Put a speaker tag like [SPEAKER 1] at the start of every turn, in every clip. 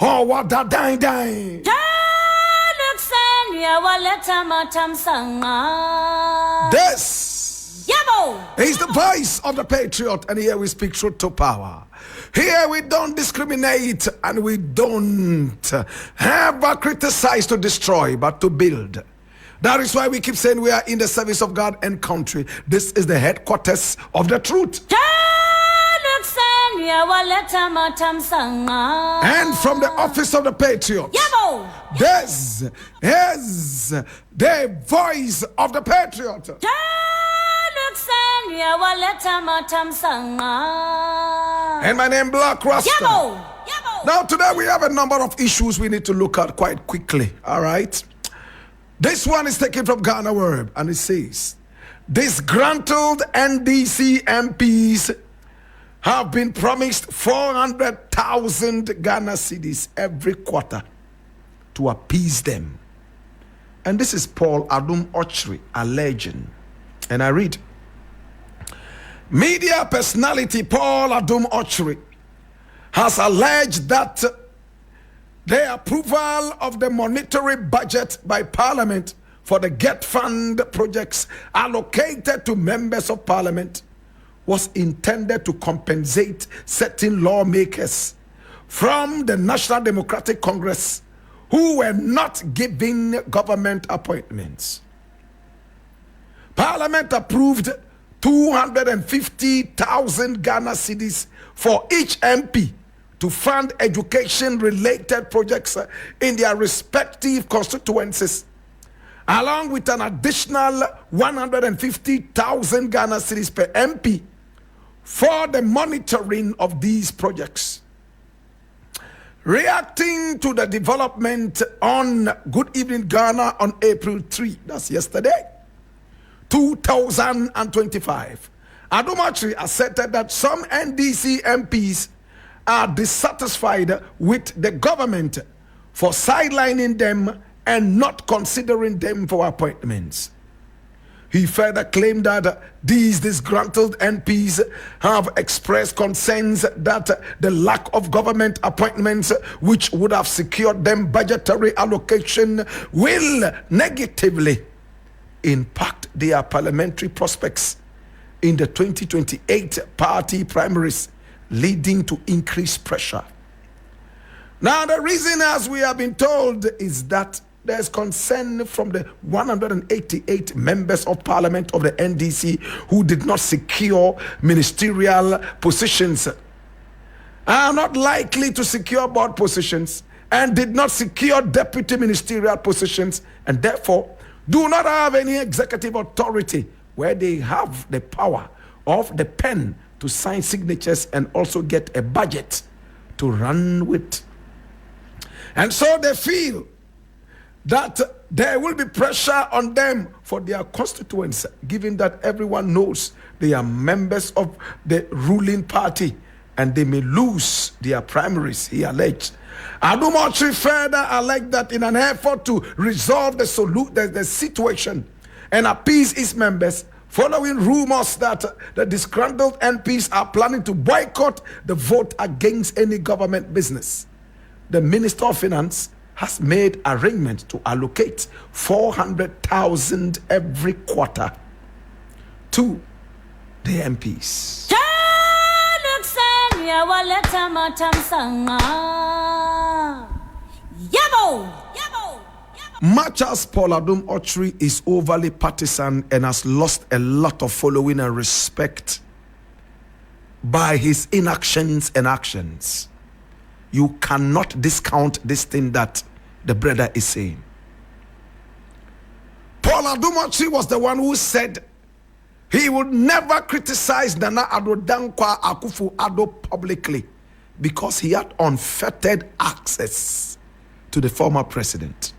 [SPEAKER 1] Oh, what that dine. This is the voice of the patriot, and here we speak truth to power. Here we don't discriminate, and we don't ever criticize to destroy, but to build. That is why we keep saying we are in the service of God and country. This is the headquarters of the truth. And from the office of the patriot, this is the voice of the patriot. And my name Blakk Rasta. Now today we have a number of issues we need to look at quite quickly. All right. This one is taken from Ghana Word, and it says, disgruntled NDC MPs have been promised 400,000 Ghana cedis every quarter to appease them. And this is Paul Adom Otchere alleging. And I read, media personality Paul Adom Otchere has alleged that the approval of the monetary budget by Parliament for the Get Fund projects allocated to members of Parliament was intended to compensate certain lawmakers from the National Democratic Congress who were not given government appointments. Parliament approved 250,000 Ghana cedis for each MP to fund education-related projects in their respective constituencies, along with an additional 150,000 Ghana cedis per MP for the monitoring of these projects. Reacting to the development on Good Evening Ghana on April 3, that's yesterday, 2025, Adom Otchere asserted that some NDC MPs are dissatisfied with the government for sidelining them and not considering them for appointments. He further claimed that these disgruntled MPs have expressed concerns that the lack of government appointments, which would have secured them budgetary allocation, will negatively impact their parliamentary prospects in the 2028 party primaries, leading to increased pressure. Now, the reason, as we have been told, is that there's concern from the 188 members of Parliament of the NDC who did not secure ministerial positions, are not likely to secure board positions, and did not secure deputy ministerial positions, and therefore do not have any executive authority where they have the power of the pen to sign signatures and also get a budget to run with. And so they feel that there will be pressure on them for their constituents, given that everyone knows they are members of the ruling party and they may lose their primaries, he alleged. Adom Otchere further alleged that in an effort to resolve the situation and appease his members, following rumors that the disgruntled MPs are planning to boycott the vote against any government business, the Minister of Finance has made arrangements to allocate 400,000 every quarter to the MPs. Much as Paul Adom Otchere is overly partisan and has lost a lot of following and respect by his inactions and actions, you cannot discount this thing that the brother is saying. Paul Adom Otchere was the one who said he would never criticize Nana Addo Dankwa Akufo-Addo publicly because he had unfettered access to the former president.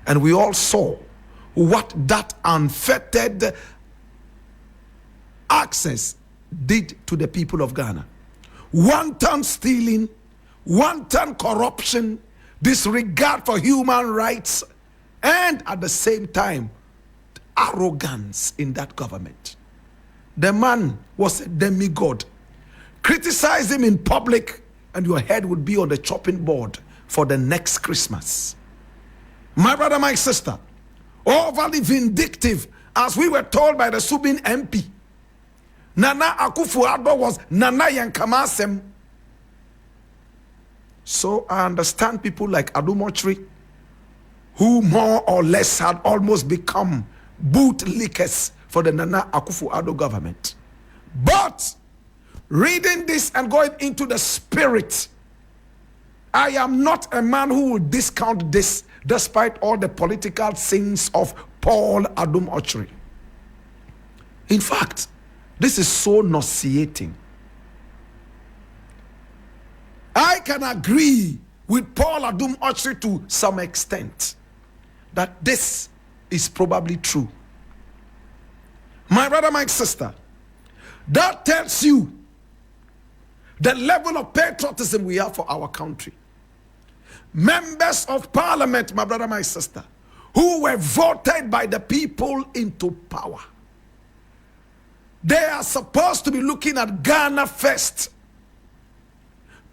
[SPEAKER 1] And we all saw what that unfettered access did to the people of Ghana. Wanton stealing, wanton corruption, disregard for human rights, and at the same time, arrogance in that government. The man was a demigod. Criticize him in public and your head would be on the chopping board for the next Christmas. My brother, my sister, overly vindictive, as we were told by the Subin MP. Nana Akufo-Addo was Nana Yankamasem. So I understand people like Adom Otchere, who more or less had almost become bootlickers for the Nana Akufo-Addo government. But reading this and going into the spirit, I am not a man who will discount this despite all the political sins of Paul Adom Otchere. In fact, this is so nauseating. I can agree with Paul Adom Otchere to some extent that this is probably true. My brother, my sister, that tells you the level of patriotism we have for our country. Members of parliament, my brother, my sister, who were voted by the people into power. They are supposed to be looking at Ghana first.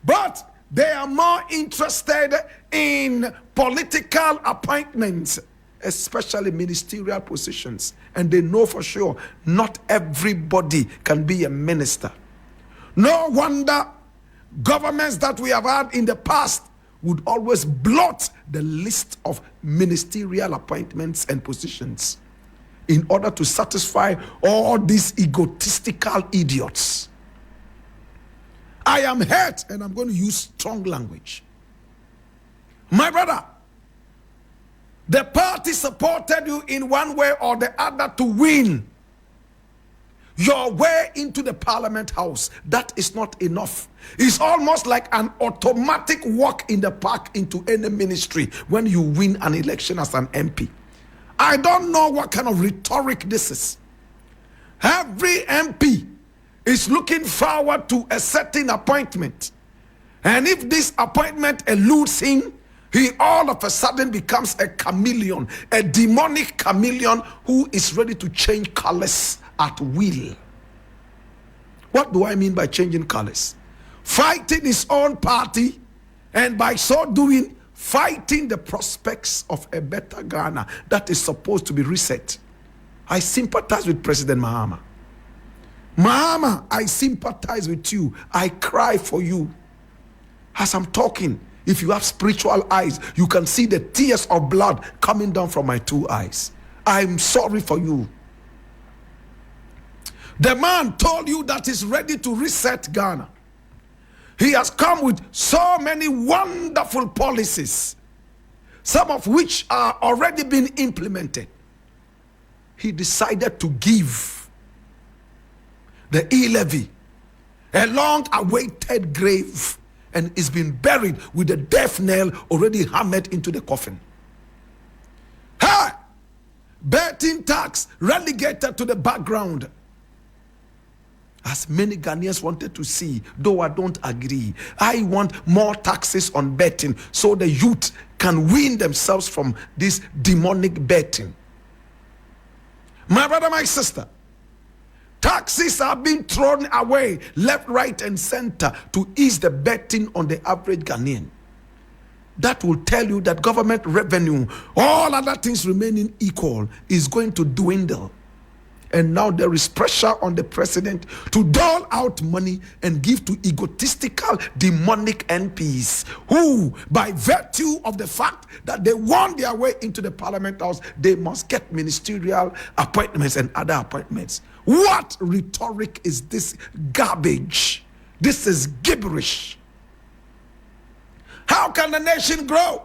[SPEAKER 1] But they are more interested in political appointments, especially ministerial positions. And they know for sure not everybody can be a minister. No wonder governments that we have had in the past would always blot the list of ministerial appointments and positions in order to satisfy all these egotistical idiots. I am hurt, and I'm going to use strong language. My brother, the party supported you in one way or the other to win your way into the parliament house. That is not enough. It's almost like an automatic walk in the park into any ministry when you win an election as an MP. I don't know what kind of rhetoric this is. Every MP is looking forward to a certain appointment. And if this appointment eludes him, he all of a sudden becomes a chameleon, a demonic chameleon who is ready to change colors at will. What do I mean by changing colors? Fighting his own party, and by so doing, fighting the prospects of a better Ghana that is supposed to be reset. I sympathize with President Mahama. Mahama, I sympathize with you. I cry for you. As I'm talking, if you have spiritual eyes, you can see the tears of blood coming down from my two eyes. I'm sorry for you. The man told you that he's ready to reset Ghana. He has come with so many wonderful policies, some of which are already being implemented. He decided to give the e-levy a long-awaited grave, and is being buried with the death nail already hammered into the coffin. Hey! Betting tax relegated to the background. As many Ghanaians wanted to see, though I don't agree. I want more taxes on betting so the youth can wean themselves from this demonic betting. My brother, my sister, taxes are being thrown away left, right, and center to ease the betting on the average Ghanaian. That will tell you that government revenue, all other things remaining equal, is going to dwindle. And now there is pressure on the president to dole out money and give to egotistical, demonic MPs who, by virtue of the fact that they won their way into the parliament house, they must get ministerial appointments and other appointments. What rhetoric is this garbage? This is gibberish. How can the nation grow?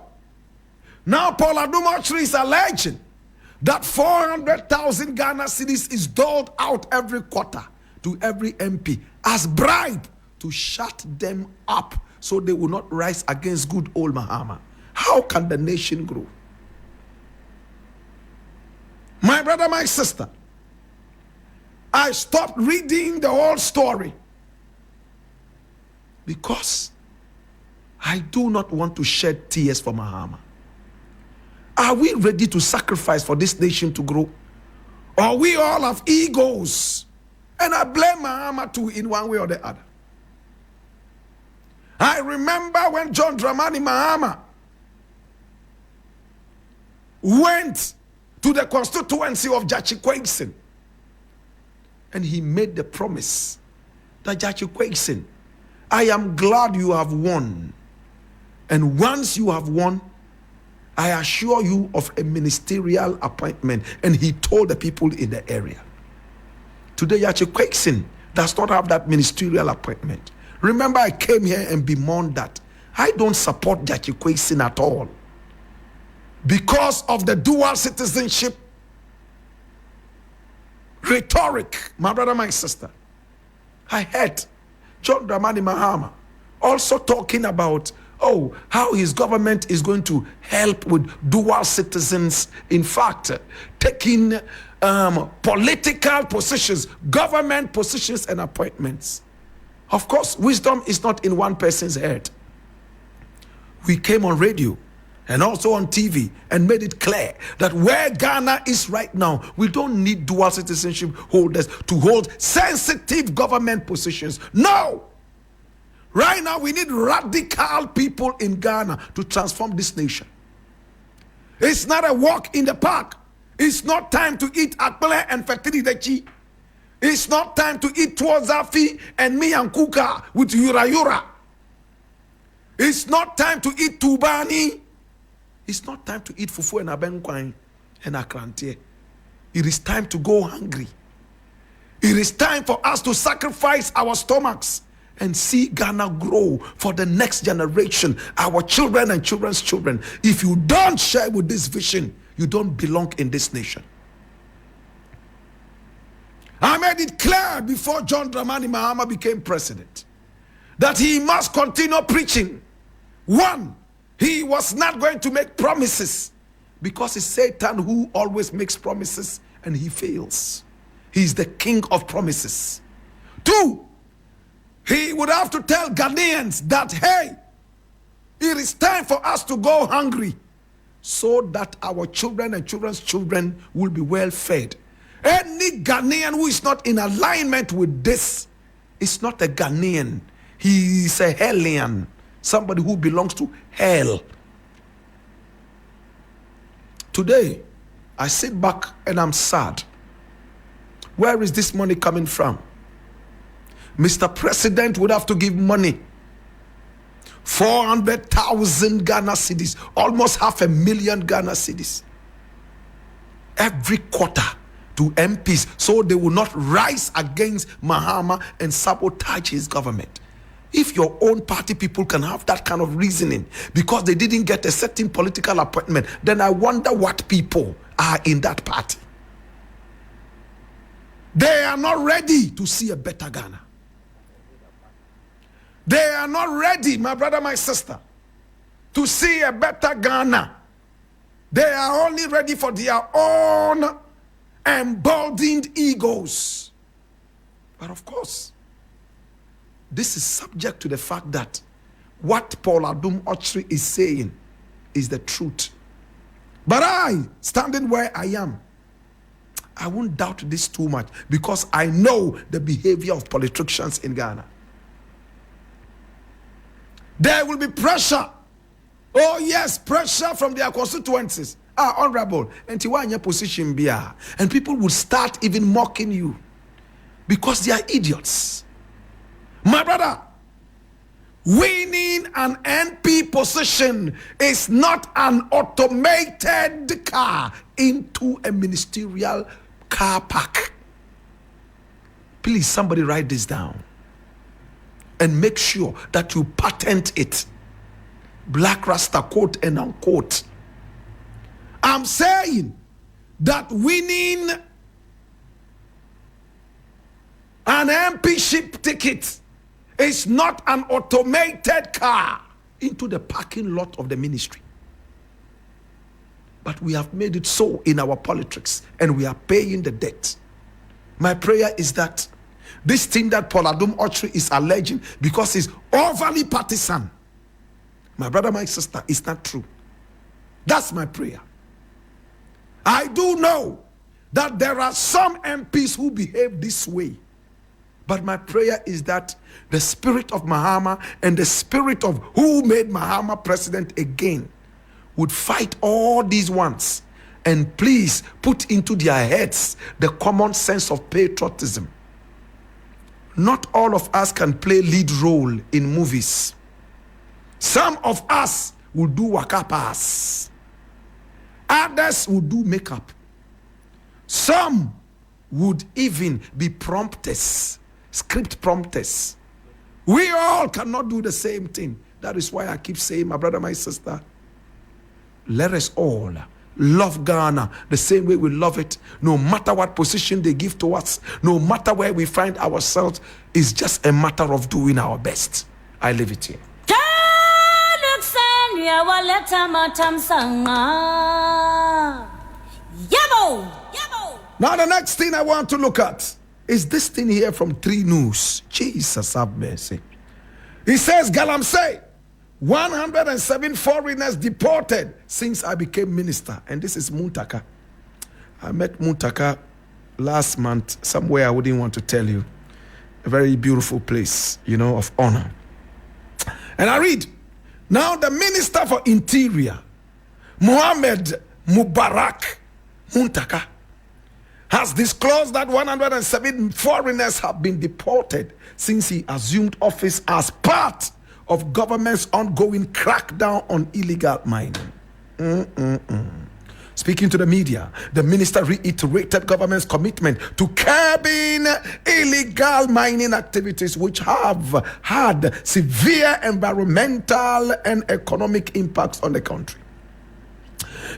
[SPEAKER 1] Now Paul Adom Otchere is alleging that 400,000 Ghana cedis is doled out every quarter to every MP as bribe to shut them up so they will not rise against good old Mahama. How can the nation grow? My brother, my sister, I stopped reading the whole story because I do not want to shed tears for Mahama. Are we ready to sacrifice for this nation to grow? Or we all have egos? And I blame Mahama too in one way or the other. I remember when John Dramani Mahama went to the constituency of Jachi, and he made the promise that Jachi, I am glad you have won. And once you have won, I assure you of a ministerial appointment. And he told the people in the area. Today, Jachi does not have that ministerial appointment. Remember, I came here and bemoaned that I don't support Jachi at all because of the dual citizenship rhetoric. My brother, my sister, I heard John Dramani Mahama also talking about how his government is going to help with dual citizens. In fact, taking political positions, government positions and appointments. Of course, wisdom is not in one person's head. We came on radio and also on TV and made it clear that where Ghana is right now, we don't need dual citizenship holders to hold sensitive government positions. No! Right now, we need radical people in Ghana to transform this nation. It's not a walk in the park. It's not time to eat akpele and fakiri. It's not time to eat tuozafi and mi and kuka with yura. It's not time to eat tubani. It's not time to eat fufu and abenkwine and akrantie. It is time to go hungry. It is time for us to sacrifice our stomachs and see Ghana grow for the next generation, our children and children's children. If you don't share with this vision, you don't belong in this nation. I made it clear before John Dramani Mahama became president that he must continue preaching. One, he was not going to make promises because it's Satan who always makes promises and he fails. He's the king of promises. Two, he would have to tell Ghanaians that, hey, it is time for us to go hungry so that our children and children's children will be well fed. Any Ghanaian who is not in alignment with this is not a Ghanaian. He is a hellion, somebody who belongs to hell. Today, I sit back and I'm sad. Where is this money coming from? Mr. President would have to give money. 400,000 Ghana cedis, almost 500,000 Ghana cedis, every quarter to MPs so they will not rise against Mahama and sabotage his government. If your own party people can have that kind of reasoning because they didn't get a certain political appointment, then I wonder what people are in that party. They are not ready to see a better Ghana. They are not ready, my brother, my sister, to see a better Ghana. They are only ready for their own emboldened egos. But of course, this is subject to the fact that what Paul Adom Otchere is saying is the truth. But I, standing where I am, I won't doubt this too much because I know the behavior of politicians in Ghana. There will be pressure. Oh yes, pressure from their constituencies. Honorable, and you want your position be. And people will start even mocking you because they are idiots. My brother, winning an NP position is not an automated car into a ministerial car park. Please, somebody write this down and make sure that you patent it. Blakk Rasta, quote and unquote. I'm saying that winning an MPship ticket is not an automated car into the parking lot of the ministry. But we have made it so in our politics and we are paying the debt. My prayer is that this thing that Paul Adom Otchere is alleging because he's overly partisan, my brother, my sister, is not true. That's my prayer. I do know that there are some MPs who behave this way, But my prayer is that the spirit of Mahama and the spirit of who made Mahama president again would fight all these ones and please put into their heads the common sense of patriotism. Not all of us can play lead role in movies. Some of us will do waka pass. Others will do makeup. Some would even be prompters, script prompters. We all cannot do the same thing. That is why I keep saying, my brother, my sister, let us all love Ghana the same way we love it, no matter what position they give to us, no matter where we find ourselves. It's just a matter of doing our best. I leave it here. Now the next thing I want to look at is this thing here from 3 News. Jesus have mercy. He says, Galamsey, 107 foreigners deported since I became minister. And this is Muntaka. I met Muntaka last month somewhere I wouldn't want to tell you. A very beautiful place, of honor. And I read, now the Minister for Interior, Mohammed Mubarak Muntaka, has disclosed that 107 foreigners have been deported since he assumed office as part of government's ongoing crackdown on illegal mining. Speaking to the media, the minister reiterated government's commitment to curbing illegal mining activities which have had severe environmental and economic impacts on the country.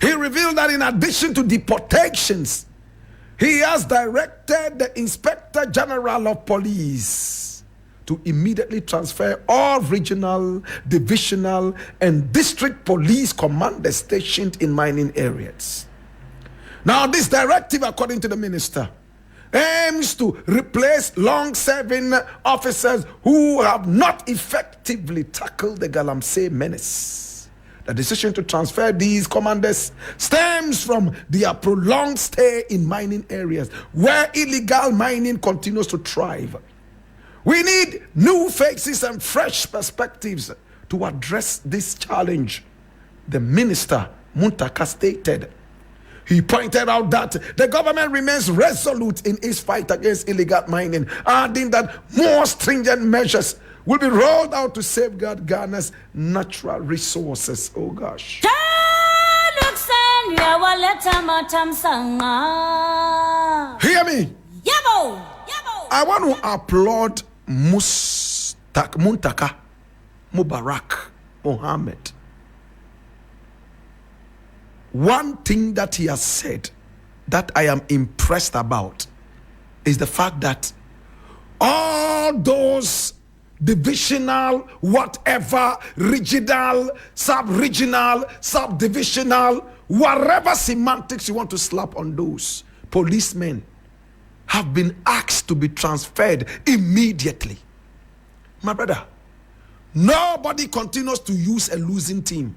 [SPEAKER 1] He revealed that in addition to deportations, he has directed the Inspector General of Police to immediately transfer all regional, divisional, and district police commanders stationed in mining areas. Now, this directive, according to the minister, aims to replace long-serving officers who have not effectively tackled the Galamsey menace. The decision to transfer these commanders stems from their prolonged stay in mining areas where illegal mining continues to thrive. We need new faces and fresh perspectives to address this challenge, the minister Muntaka stated. He pointed out that the government remains resolute in its fight against illegal mining, adding that more stringent measures will be rolled out to safeguard Ghana's natural resources. Oh gosh. Hear me. I want to applaud Muntaka Mubarak Mohammed. One thing that he has said that I am impressed about is the fact that all those divisional, whatever, regional, sub-regional, sub-divisional, whatever semantics you want to slap on those policemen have been asked to be transferred immediately. My brother, nobody continues to use a losing team,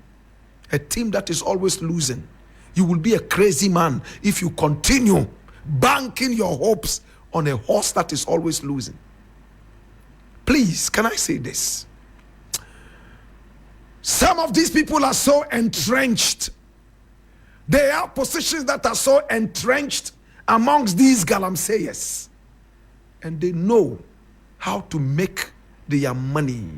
[SPEAKER 1] a team that is always losing. You will be a crazy man if you continue banking your hopes on a horse that is always losing. Please, can I say this? Some of these people are so entrenched. They have positions that are so entrenched amongst these Galamseyers. And they know how to make their money.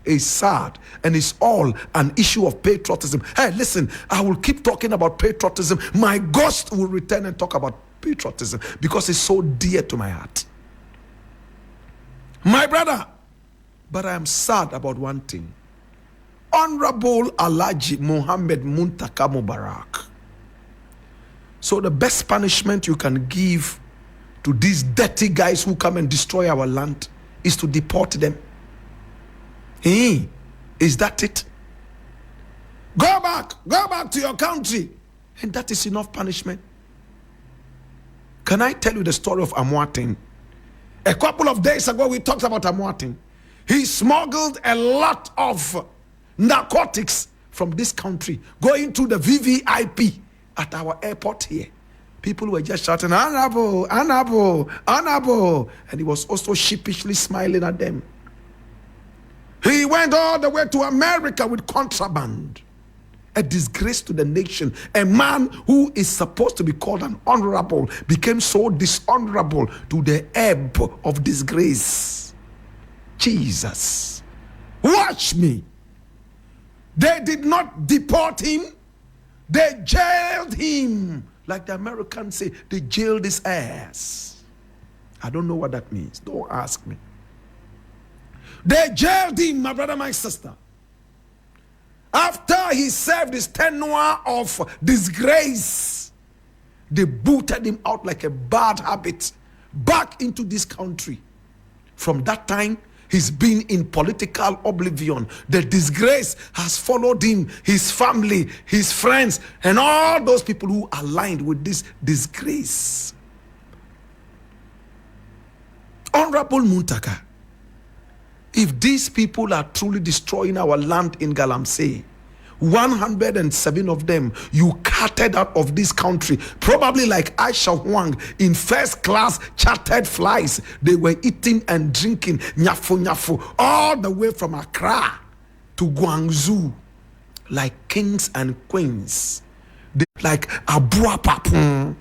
[SPEAKER 1] It's sad, and it's all an issue of patriotism. Hey, listen, I will keep talking about patriotism. My ghost will return and talk about patriotism because it's so dear to my heart. My brother, but I am sad about one thing. Honorable Alhaji Mohammed Muntaka Mubarak. So the best punishment you can give to these dirty guys who come and destroy our land is to deport them. Hey, is that it? Go back to your country. And that is enough punishment. Can I tell you the story of Amwatin? A couple of days ago, we talked about Amwatin. He smuggled a lot of narcotics from this country, going to the VVIP at our airport here. people were just shouting, honorable, honorable, honorable. And he was also sheepishly smiling at them. He went all the way to America with contraband. A disgrace to the nation. A man who is supposed to be called an honorable became so dishonorable to the ebb of disgrace. Jesus. Watch me. They did not deport him. They jailed him. Like the Americans say, they jailed his ass. I don't know what that means. Don't ask me. They jailed him, my brother, my sister. After he served his tenure of disgrace, they booted him out like a bad habit back into this country. From that time, he's been in political oblivion. The disgrace has followed him, his family, his friends, and all those people who aligned with this disgrace. Honorable Muntaka, if these people are truly destroying our land in Galamsey, 107 of them you carted out of this country, probably like Aisha Huang in first class chartered flights. They were eating and drinking nyafu nyafu all the way from Accra to Guangzhou like kings and queens. They, like Abua Papun.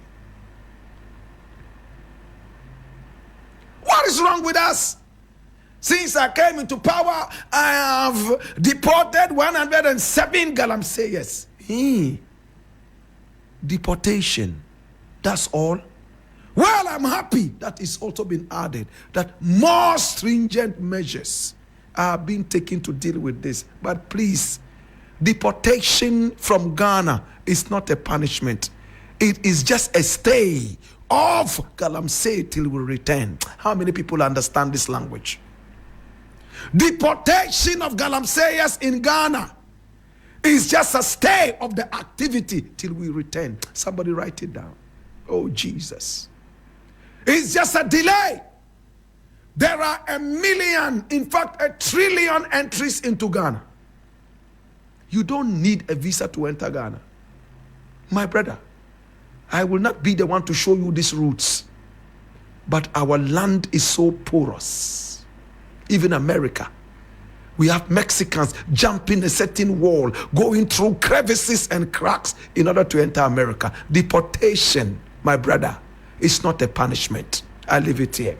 [SPEAKER 1] What is wrong with us? Since I came into power, I have deported 107 Galamseyers. Deportation. That's all. Well, I'm happy that it's also been added that more stringent measures are being taken to deal with this. But please, deportation from Ghana is not a punishment. It is just a stay of Galamsey till we return. How many people understand this language? Deportation of Galamseyers in Ghana is just a stay of the activity till we return. Somebody write it down. Oh, Jesus. It's just a delay. There are 1 million, in fact, 1 trillion entries into Ghana. You don't need a visa to enter Ghana. My brother, I will not be the one to show you these routes. But our land is so porous. Even America, we have Mexicans jumping a certain wall, going through crevices and cracks in order to enter America. Deportation, my brother, is not a punishment. I leave it here.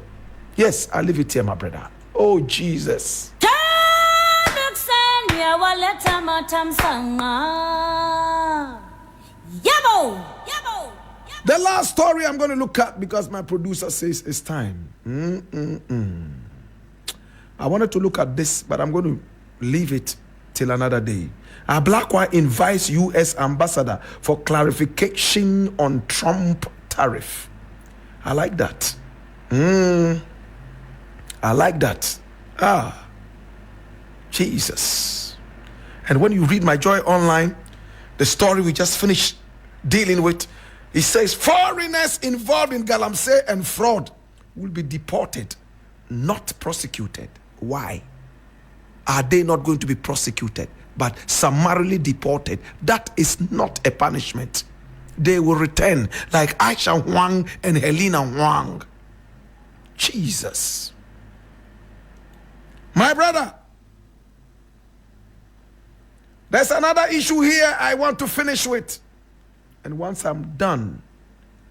[SPEAKER 1] Yes, I leave it here, my brother. Oh, Jesus. The last story I'm going to look at, because my producer says it's time. I wanted to look at this, but I'm going to leave it till another day. Blakk Rasta invites U.S. ambassador for clarification on Trump tariff. I like that. I like that. Jesus. And when you read my Joy Online, the story we just finished dealing with, it says foreigners involved in Galamsey and fraud will be deported, not prosecuted. Why? Are they not going to be prosecuted but summarily deported? That is not a punishment. They will return like Aisha Huang and Helena Huang. Jesus. My brother, there's another issue here I want to finish with. And once I'm done,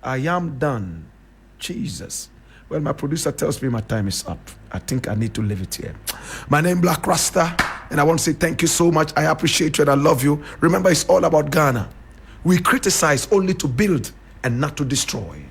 [SPEAKER 1] I am done. Jesus. Well, my producer tells me my time is up. I think I need to leave it here. My name is Blakk Rasta, and I want to say thank you so much. I appreciate you and I love you. Remember, it's all about Ghana. We criticize only to build and not to destroy.